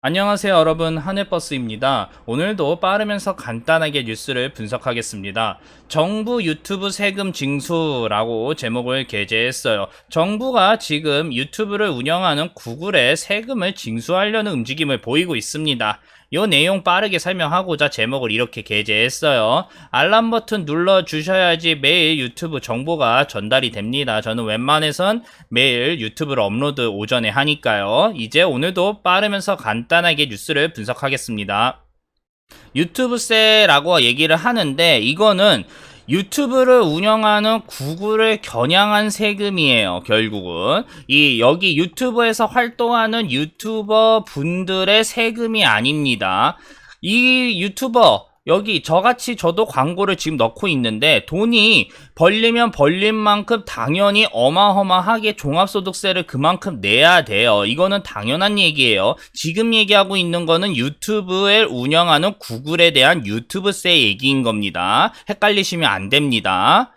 안녕하세요 여러분, 하늘버스입니다. 오늘도 빠르면서 간단하게 뉴스를 분석하겠습니다. 정부 유튜브 세금 징수라고 제목을 게재했어요. 정부가 지금 유튜브를 운영하는 구글에 세금을 징수하려는 움직임을 보이고 있습니다. 이 내용 빠르게 설명하고자 제목을 이렇게 게재했어요. 알람 버튼 눌러주셔야지 매일 유튜브 정보가 전달이 됩니다. 저는 웬만해선 매일 유튜브를 업로드 오전에 하니까요. 이제 오늘도 빠르면서 간단하게 뉴스를 분석하겠습니다. 유튜브세라고 얘기를 하는데 이거는 유튜브를 운영하는 구글을 겨냥한 세금이에요. 결국은 여기 유튜브에서 활동하는 유튜버 분들의 세금이 아닙니다. 이 유튜버 여기 저같이 저도 광고를 지금 넣고 있는데 돈이 벌리면 벌린 만큼 당연히 어마어마하게 종합소득세를 그만큼 내야 돼요. 이거는 당연한 얘기예요. 지금 얘기하고 있는 거는 유튜브를 운영하는 구글에 대한 유튜브세 얘기인 겁니다. 헷갈리시면 안 됩니다.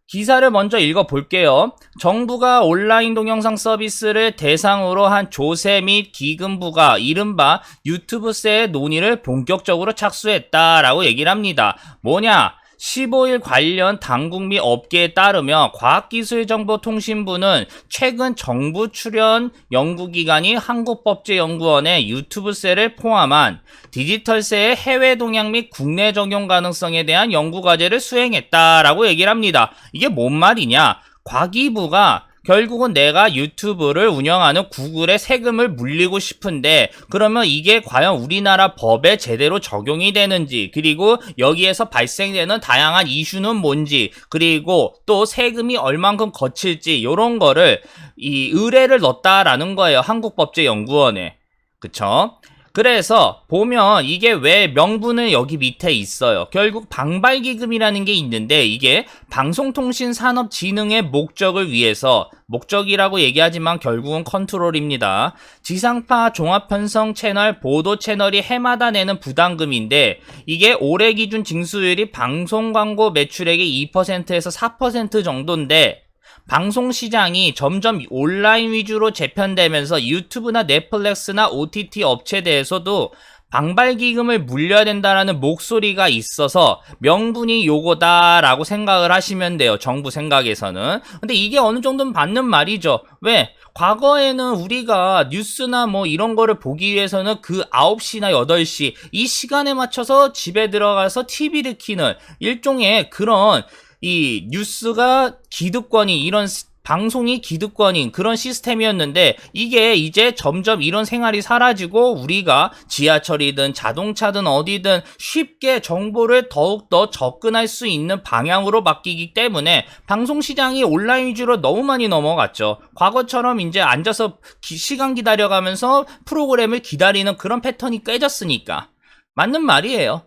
기사를 먼저 읽어볼게요. 정부가 온라인 동영상 서비스를 대상으로 한 조세 및 기금부가 이른바 유튜브세의 논의를 본격적으로 착수했다라고 얘기를 합니다. 뭐냐? 15일 관련 당국 및 업계에 따르면 과학기술정보통신부는 최근 정부 출연 연구기관인 한국법제연구원의 유튜브세를 포함한 디지털세의 해외 동향 및 국내 적용 가능성에 대한 연구과제를 수행했다라고 얘기를 합니다. 이게 뭔 말이냐? 과기부가 결국은 내가 유튜브를 운영하는 구글에 세금을 물리고 싶은데 그러면 이게 과연 우리나라 법에 제대로 적용이 되는지, 그리고 여기에서 발생되는 다양한 이슈는 뭔지, 그리고 또 세금이 얼만큼 거칠지, 이런 거를 의뢰를 넣었다라는 거예요. 한국법제연구원에. 그쵸? 그래서 보면 이게 왜 명분은 여기 밑에 있어요. 결국 방발기금이라는 게 있는데 이게 방송통신산업진흥의 목적을 위해서, 목적이라고 얘기하지만 결국은 컨트롤입니다. 지상파 종합편성 채널, 보도 채널이 해마다 내는 부담금인데 이게 올해 기준 징수율이 방송광고 매출액의 2%에서 4% 정도인데 방송 시장이 점점 온라인 위주로 재편되면서 유튜브나 넷플릭스나 OTT 업체대에서도 방발기금을 물려야 된다라는 목소리가 있어서 명분이 요거다라고 생각을 하시면 돼요. 정부 생각에서는. 근데 이게 어느 정도는 맞는 말이죠. 왜? 과거에는 우리가 뉴스나 뭐 이런 거를 보기 위해서는 그 9시나 8시 이 시간에 맞춰서 집에 들어가서 TV를 켜는 일종의 그런 이 뉴스가 기득권이, 이런 방송이 기득권인 그런 시스템이었는데 이게 이제 점점 이런 생활이 사라지고 우리가 지하철이든 자동차든 어디든 쉽게 정보를 더욱더 접근할 수 있는 방향으로 바뀌기 때문에 방송 시장이 온라인 위주로 너무 많이 넘어갔죠. 과거처럼 이제 앉아서 시간 기다려가면서 프로그램을 기다리는 그런 패턴이 깨졌으니까. 맞는 말이에요.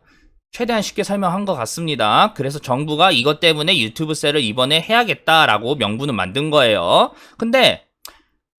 최대한 쉽게 설명한 것 같습니다. 그래서 정부가 이것 때문에 유튜브세를 이번에 해야겠다라고 명분을 만든 거예요. 근데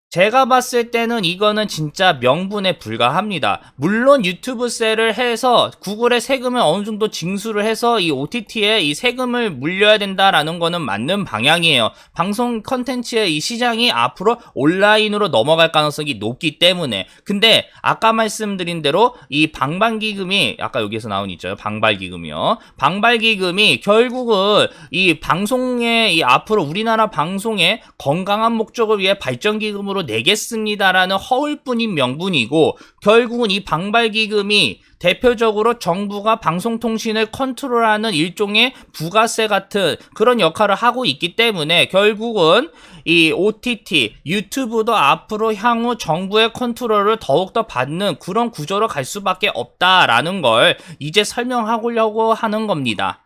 제가 봤을 때는 이거는 진짜 명분에 불과합니다. 물론 유튜브세를 해서 구글의 세금을 어느 정도 징수를 해서 이 OTT에 이 세금을 물려야 된다라는 거는 맞는 방향이에요. 방송 컨텐츠의 이 시장이 앞으로 온라인으로 넘어갈 가능성이 높기 때문에. 근데 아까 말씀드린 대로 이 방발기금이, 아까 여기에서 나온 있죠. 방발기금이요. 방발기금이 결국은 이 방송의 이 앞으로 우리나라 방송의 건강한 목적을 위해 발전기금으로 내겠습니다라는 허울뿐인 명분이고, 결국은 이 방발기금이 대표적으로 정부가 방송통신을 컨트롤하는 일종의 부가세 같은 그런 역할을 하고 있기 때문에 결국은 이 OTT, 유튜브도 앞으로 향후 정부의 컨트롤을 더욱더 받는 그런 구조로 갈 수밖에 없다라는 걸 이제 설명하려고 하는 겁니다.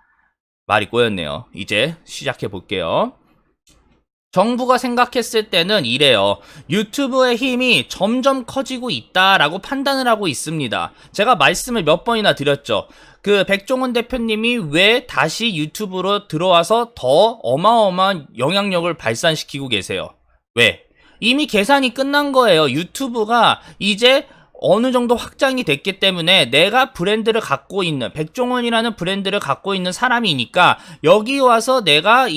말이 꼬였네요. 이제 시작해 볼게요. 정부가 생각했을 때는 이래요. 유튜브의 힘이 점점 커지고 있다라고 판단을 하고 있습니다. 제가 말씀을 몇 번이나 드렸죠. 그 백종원 대표님이 왜 다시 유튜브로 들어와서 더 어마어마한 영향력을 발산시키고 계세요? 왜? 이미 계산이 끝난 거예요. 유튜브가 이제 어느 정도 확장이 됐기 때문에 내가 브랜드를 갖고 있는 백종원이라는 브랜드를 갖고 있는 사람이니까 여기 와서 내가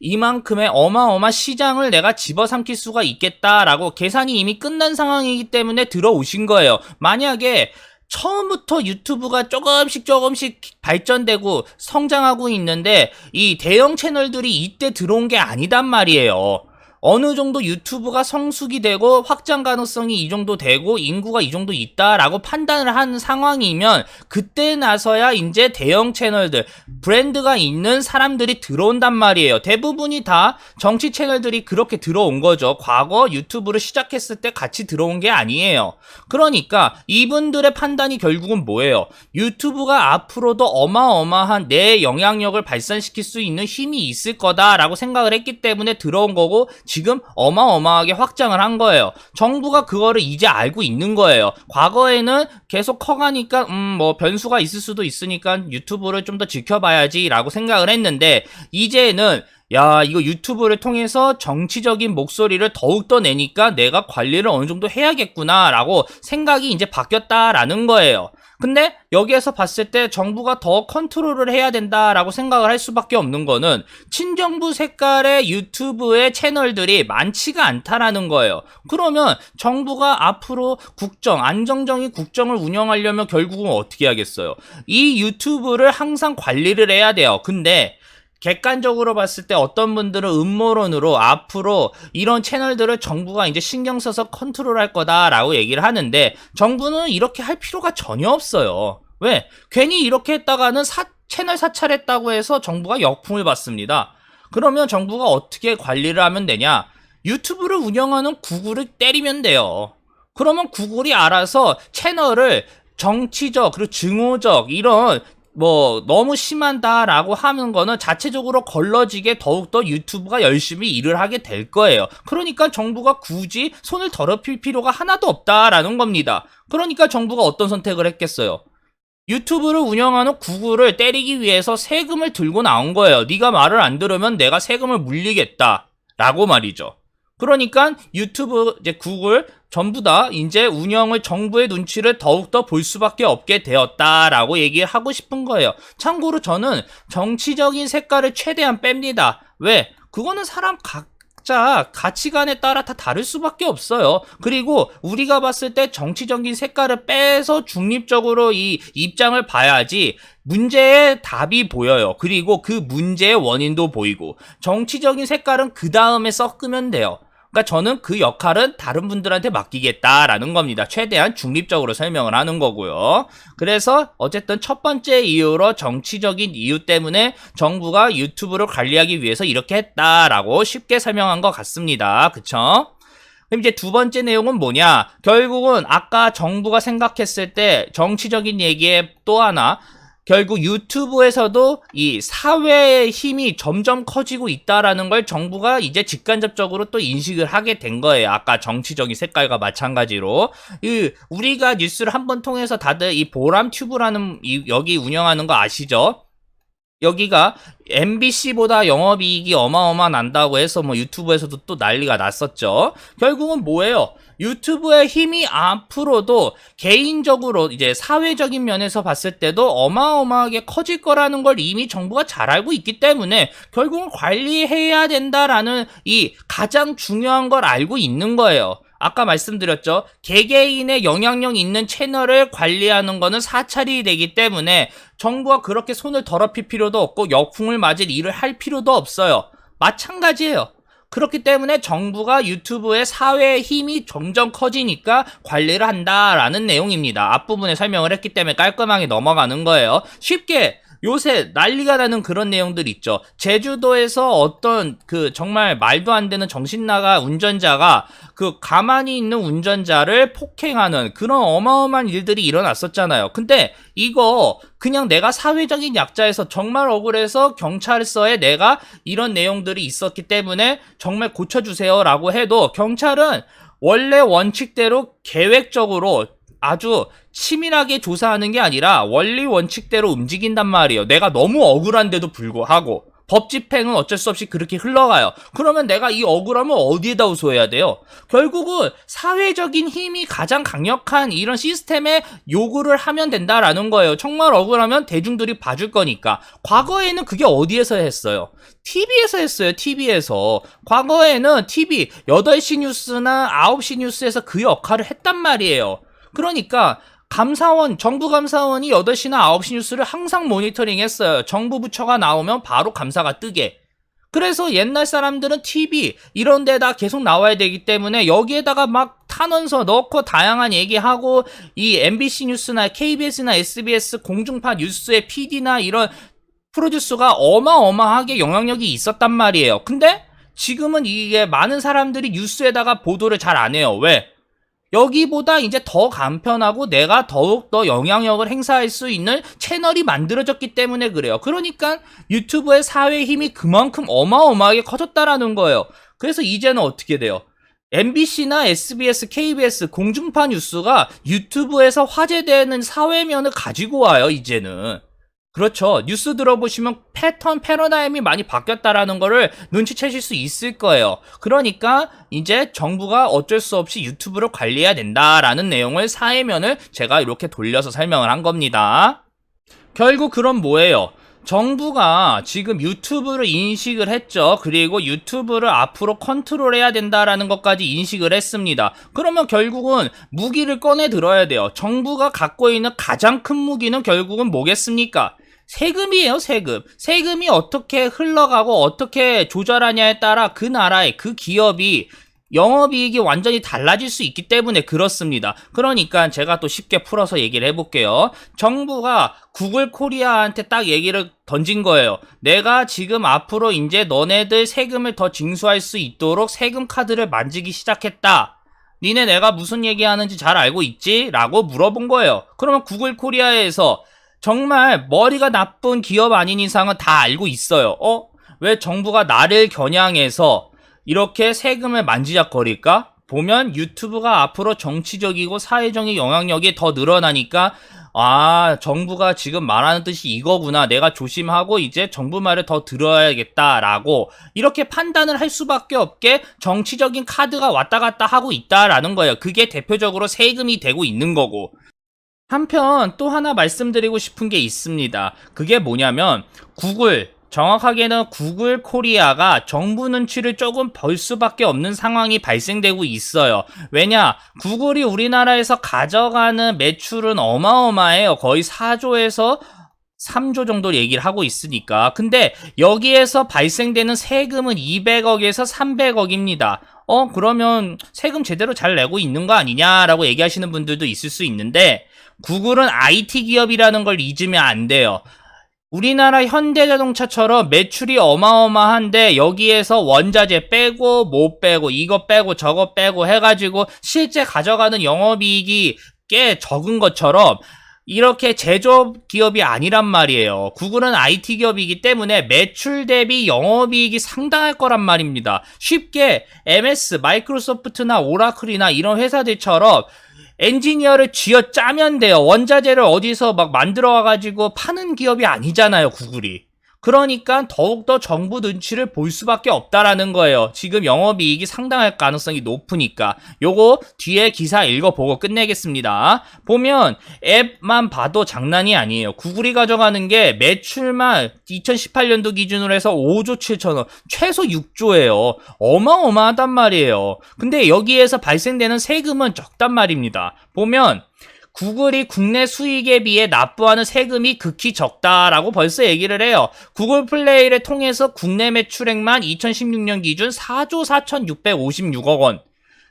이만큼의 어마어마 시장을 내가 집어삼킬 수가 있겠다라고 계산이 이미 끝난 상황이기 때문에 들어오신 거예요. 만약에 처음부터 유튜브가 조금씩 발전되고 성장하고 있는데 이 대형 채널들이 이때 들어온 게 아니단 말이에요. 어느 정도 유튜브가 성숙이 되고 확장 가능성이 이 정도 되고 인구가 이 정도 있다라고 판단을 한 상황이면 그때 나서야 이제 대형 채널들, 브랜드가 있는 사람들이 들어온단 말이에요. 대부분이 다 정치 채널들이 그렇게 들어온 거죠. 과거 유튜브를 시작했을 때 같이 들어온 게 아니에요. 그러니까 이분들의 판단이 결국은 뭐예요? 유튜브가 앞으로도 어마어마한 내 영향력을 발산시킬 수 있는 힘이 있을 거다라고 생각을 했기 때문에 들어온 거고 지금 어마어마하게 확장을 한 거예요. 정부가 그거를 이제 알고 있는 거예요. 과거에는 계속 커가니까 뭐 변수가 있을 수도 있으니까 유튜브를 좀 더 지켜봐야지 라고 생각을 했는데 이제는 야, 이거 유튜브를 통해서 정치적인 목소리를 더욱더 내니까 내가 관리를 어느 정도 해야겠구나 라고 생각이 이제 바뀌었다라는 거예요. 근데 여기에서 봤을 때 정부가 더 컨트롤을 해야 된다라고 생각을 할 수밖에 없는 거는 친정부 색깔의 유튜브의 채널들이 많지가 않다라는 거예요. 그러면 정부가 앞으로 안정적인 국정을 운영하려면 결국은 어떻게 하겠어요? 이 유튜브를 항상 관리를 해야 돼요. 근데 객관적으로 봤을 때 어떤 분들은 음모론으로 앞으로 이런 채널들을 정부가 이제 신경 써서 컨트롤할 거다라고 얘기를 하는데 정부는 이렇게 할 필요가 전혀 없어요. 왜? 괜히 이렇게 했다가는 채널 사찰했다고 해서 정부가 역풍을 받습니다. 그러면 정부가 어떻게 관리를 하면 되냐? 유튜브를 운영하는 구글을 때리면 돼요. 그러면 구글이 알아서 채널을 정치적 그리고 증오적 이런 너무 심한다라고 하는 거는 자체적으로 걸러지게 더욱더 유튜브가 열심히 일을 하게 될 거예요. 그러니까 정부가 굳이 손을 더럽힐 필요가 하나도 없다라는 겁니다. 그러니까 정부가 어떤 선택을 했겠어요? 유튜브를 운영하는 구글을 때리기 위해서 세금을 들고 나온 거예요. 네가 말을 안 들으면 내가 세금을 물리겠다 라고 말이죠. 그러니까 유튜브, 이제 구글 전부 다 이제 운영을 정부의 눈치를 더욱더 볼 수밖에 없게 되었다라고 얘기를 하고 싶은 거예요. 참고로 저는 정치적인 색깔을 최대한 뺍니다. 왜? 그거는 사람 각자 가치관에 따라 다 다를 수밖에 없어요. 그리고 우리가 봤을 때 정치적인 색깔을 빼서 중립적으로 이 입장을 봐야지 문제의 답이 보여요. 그리고 그 문제의 원인도 보이고 정치적인 색깔은 그 다음에 섞으면 돼요. 그러니까 저는 그 역할은 다른 분들한테 맡기겠다라는 겁니다. 최대한 중립적으로 설명을 하는 거고요. 그래서 어쨌든 첫 번째 이유로 정치적인 이유 때문에 정부가 유튜브를 관리하기 위해서 이렇게 했다라고 쉽게 설명한 것 같습니다. 그쵸? 그럼 이제 두 번째 내용은 뭐냐? 결국은 아까 정부가 생각했을 때 정치적인 얘기에 또 하나 결국 유튜브에서도 이 사회의 힘이 점점 커지고 있다라는 걸 정부가 이제 직간접적으로 또 인식을 하게 된 거예요. 아까 정치적인 색깔과 마찬가지로. 우리가 뉴스를 한번 통해서 다들 이 보람튜브라는 여기 운영하는 거 아시죠? 여기가 MBC보다 영업이익이 어마어마 난다고 해서 유튜브에서도 또 난리가 났었죠. 결국은 뭐예요? 유튜브의 힘이 앞으로도 개인적으로 이제 사회적인 면에서 봤을 때도 어마어마하게 커질 거라는 걸 이미 정부가 잘 알고 있기 때문에 결국은 관리해야 된다라는 이 가장 중요한 걸 알고 있는 거예요. 아까 말씀드렸죠. 개개인의 영향력 있는 채널을 관리하는 거는 사찰이 되기 때문에 정부가 그렇게 손을 더럽힐 필요도 없고 역풍을 맞을 일을 할 필요도 없어요. 마찬가지예요. 그렇기 때문에 정부가 유튜브의 사회의 힘이 점점 커지니까 관리를 한다라는 내용입니다. 앞부분에 설명을 했기 때문에 깔끔하게 넘어가는 거예요. 쉽게 요새 난리가 나는 그런 내용들 있죠. 제주도에서 어떤 정말 말도 안 되는 정신나간 운전자가 가만히 있는 운전자를 폭행하는 그런 어마어마한 일들이 일어났었잖아요. 근데 이거 그냥 내가 사회적인 약자에서 정말 억울해서 경찰서에 내가 이런 내용들이 있었기 때문에 정말 고쳐주세요 라고 해도 경찰은 원래 원칙대로 계획적으로 아주 치밀하게 조사하는 게 아니라 원리 원칙대로 움직인단 말이에요. 내가 너무 억울한데도 불구하고 법 집행은 어쩔 수 없이 그렇게 흘러가요. 그러면 내가 이 억울함을 어디에다 호소해야 돼요? 결국은 사회적인 힘이 가장 강력한 이런 시스템에 요구를 하면 된다라는 거예요. 정말 억울하면 대중들이 봐줄 거니까. 과거에는 그게 어디에서 했어요? TV에서 했어요. TV에서. 과거에는 TV 8시 뉴스나 9시 뉴스에서 그 역할을 했단 말이에요. 그러니까 감사원, 정부 감사원이 8시나 9시 뉴스를 항상 모니터링 했어요. 정부 부처가 나오면 바로 감사가 뜨게. 그래서 옛날 사람들은 TV 이런 데다 계속 나와야 되기 때문에 여기에다가 막 탄원서 넣고 다양한 얘기하고 이 MBC 뉴스나 KBS나 SBS 공중파 뉴스의 PD나 이런 프로듀서가 어마어마하게 영향력이 있었단 말이에요. 근데 지금은 이게 많은 사람들이 뉴스에다가 보도를 잘 안 해요. 왜? 여기보다 이제 더 간편하고 내가 더욱더 영향력을 행사할 수 있는 채널이 만들어졌기 때문에 그래요. 그러니까 유튜브의 사회 힘이 그만큼 어마어마하게 커졌다라는 거예요. 그래서 이제는 어떻게 돼요? MBC나 SBS, KBS 공중파 뉴스가 유튜브에서 화제되는 사회면을 가지고 와요, 이제는. 그렇죠. 뉴스 들어보시면 패러다임이 많이 바뀌었다라는 거를 눈치채실 수 있을 거예요. 그러니까 이제 정부가 어쩔 수 없이 유튜브를 관리해야 된다라는 내용을 사회면을 제가 이렇게 돌려서 설명을 한 겁니다. 결국 그럼 뭐예요? 정부가 지금 유튜브를 인식을 했죠. 그리고 유튜브를 앞으로 컨트롤해야 된다라는 것까지 인식을 했습니다. 그러면 결국은 무기를 꺼내 들어야 돼요. 정부가 갖고 있는 가장 큰 무기는 결국은 뭐겠습니까? 세금이에요, 세금. 세금이 어떻게 흘러가고 어떻게 조절하냐에 따라 그 나라의 그 기업이 영업이익이 완전히 달라질 수 있기 때문에 그렇습니다. 그러니까 제가 또 쉽게 풀어서 얘기를 해볼게요. 정부가 구글 코리아한테 딱 얘기를 던진 거예요. 내가 지금 앞으로 이제 너네들 세금을 더 징수할 수 있도록 세금 카드를 만지기 시작했다. 니네 내가 무슨 얘기하는지 잘 알고 있지? 라고 물어본 거예요. 그러면 구글 코리아에서 정말 머리가 나쁜 기업 아닌 이상은 다 알고 있어요. 왜 정부가 나를 겨냥해서 이렇게 세금을 만지작거릴까? 보면 유튜브가 앞으로 정치적이고 사회적인 영향력이 더 늘어나니까 정부가 지금 말하는 뜻이 이거구나. 내가 조심하고 이제 정부 말을 더 들어야겠다라고 이렇게 판단을 할 수밖에 없게 정치적인 카드가 왔다 갔다 하고 있다라는 거예요. 그게 대표적으로 세금이 되고 있는 거고. 한편 또 하나 말씀드리고 싶은 게 있습니다. 그게 뭐냐면 정확하게는 구글 코리아가 정부 눈치를 조금 벌 수밖에 없는 상황이 발생되고 있어요. 왜냐? 구글이 우리나라에서 가져가는 매출은 어마어마해요. 거의 4조에서 3조 정도 얘기를 하고 있으니까. 근데 여기에서 발생되는 세금은 200억에서 300억입니다. 그러면 세금 제대로 잘 내고 있는 거 아니냐라고 얘기하시는 분들도 있을 수 있는데 구글은 IT 기업이라는 걸 잊으면 안 돼요. 우리나라 현대자동차처럼 매출이 어마어마한데 여기에서 원자재 빼고 뭐 빼고 이거 빼고 저거 빼고 해가지고 실제 가져가는 영업이익이 꽤 적은 것처럼 이렇게 제조업 기업이 아니란 말이에요. 구글은 IT 기업이기 때문에 매출 대비 영업이익이 상당할 거란 말입니다. 쉽게 MS, 마이크로소프트나 오라클이나 이런 회사들처럼 엔지니어를 쥐어 짜면 돼요. 원자재를 어디서 막 만들어 와가지고 파는 기업이 아니잖아요, 구글이. 그러니까 더욱더 정부 눈치를 볼 수밖에 없다라는 거예요. 지금 영업이익이 상당할 가능성이 높으니까. 요거 뒤에 기사 읽어보고 끝내겠습니다. 보면 앱만 봐도 장난이 아니에요. 구글이 가져가는 게 매출만 2018년도 기준으로 해서 5조 7천억, 최소 6조예요. 어마어마하단 말이에요. 근데 여기에서 발생되는 세금은 적단 말입니다. 보면 구글이 국내 수익에 비해 납부하는 세금이 극히 적다라고 벌써 얘기를 해요. 구글 플레이를 통해서 국내 매출액만 2016년 기준 4조 4,656억 원.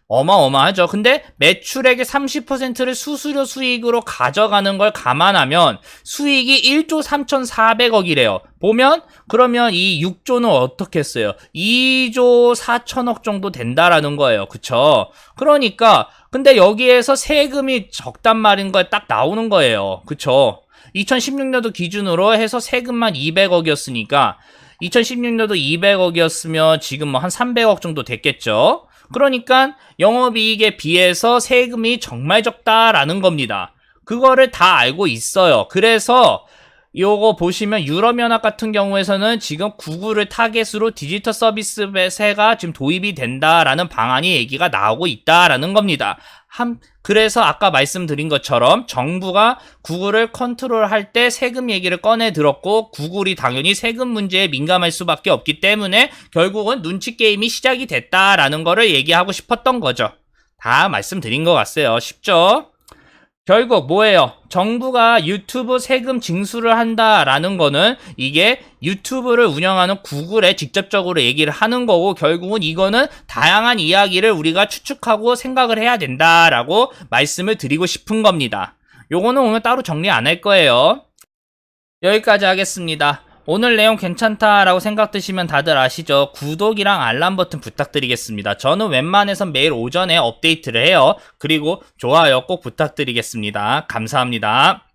어마어마하죠. 근데 매출액의 30%를 수수료 수익으로 가져가는 걸 감안하면 수익이 1조 3,400억이래요. 보면 그러면 이 6조는 어떻게 했어요? 2조 4천억 정도 된다라는 거예요. 그쵸? 그러니까 근데 여기에서 세금이 적단 말인 거에 딱 나오는 거예요. 그쵸? 2016년도 기준으로 해서 세금만 200억이었으니까 2016년도 200억이었으면 지금 뭐 한 300억 정도 됐겠죠? 그러니까 영업이익에 비해서 세금이 정말 적다라는 겁니다. 그거를 다 알고 있어요. 그래서 요거 보시면 유럽연합 같은 경우에서는 지금 구글을 타겟으로 디지털 서비스세가 지금 도입이 된다라는 방안이 얘기가 나오고 있다라는 겁니다. 그래서 아까 말씀드린 것처럼 정부가 구글을 컨트롤할 때 세금 얘기를 꺼내 들었고, 구글이 당연히 세금 문제에 민감할 수밖에 없기 때문에 결국은 눈치 게임이 시작이 됐다라는 거를 얘기하고 싶었던 거죠. 다 말씀드린 것 같아요. 쉽죠? 결국 뭐예요? 정부가 유튜브 세금 징수를 한다라는 거는 이게 유튜브를 운영하는 구글에 직접적으로 얘기를 하는 거고, 결국은 이거는 다양한 이야기를 우리가 추측하고 생각을 해야 된다라고 말씀을 드리고 싶은 겁니다. 요거는 오늘 따로 정리 안 할 거예요. 여기까지 하겠습니다. 오늘 내용 괜찮다라고 생각 드시면 다들 아시죠? 구독이랑 알람 버튼 부탁드리겠습니다. 저는 웬만해선 매일 오전에 업데이트를 해요. 그리고 좋아요 꼭 부탁드리겠습니다. 감사합니다.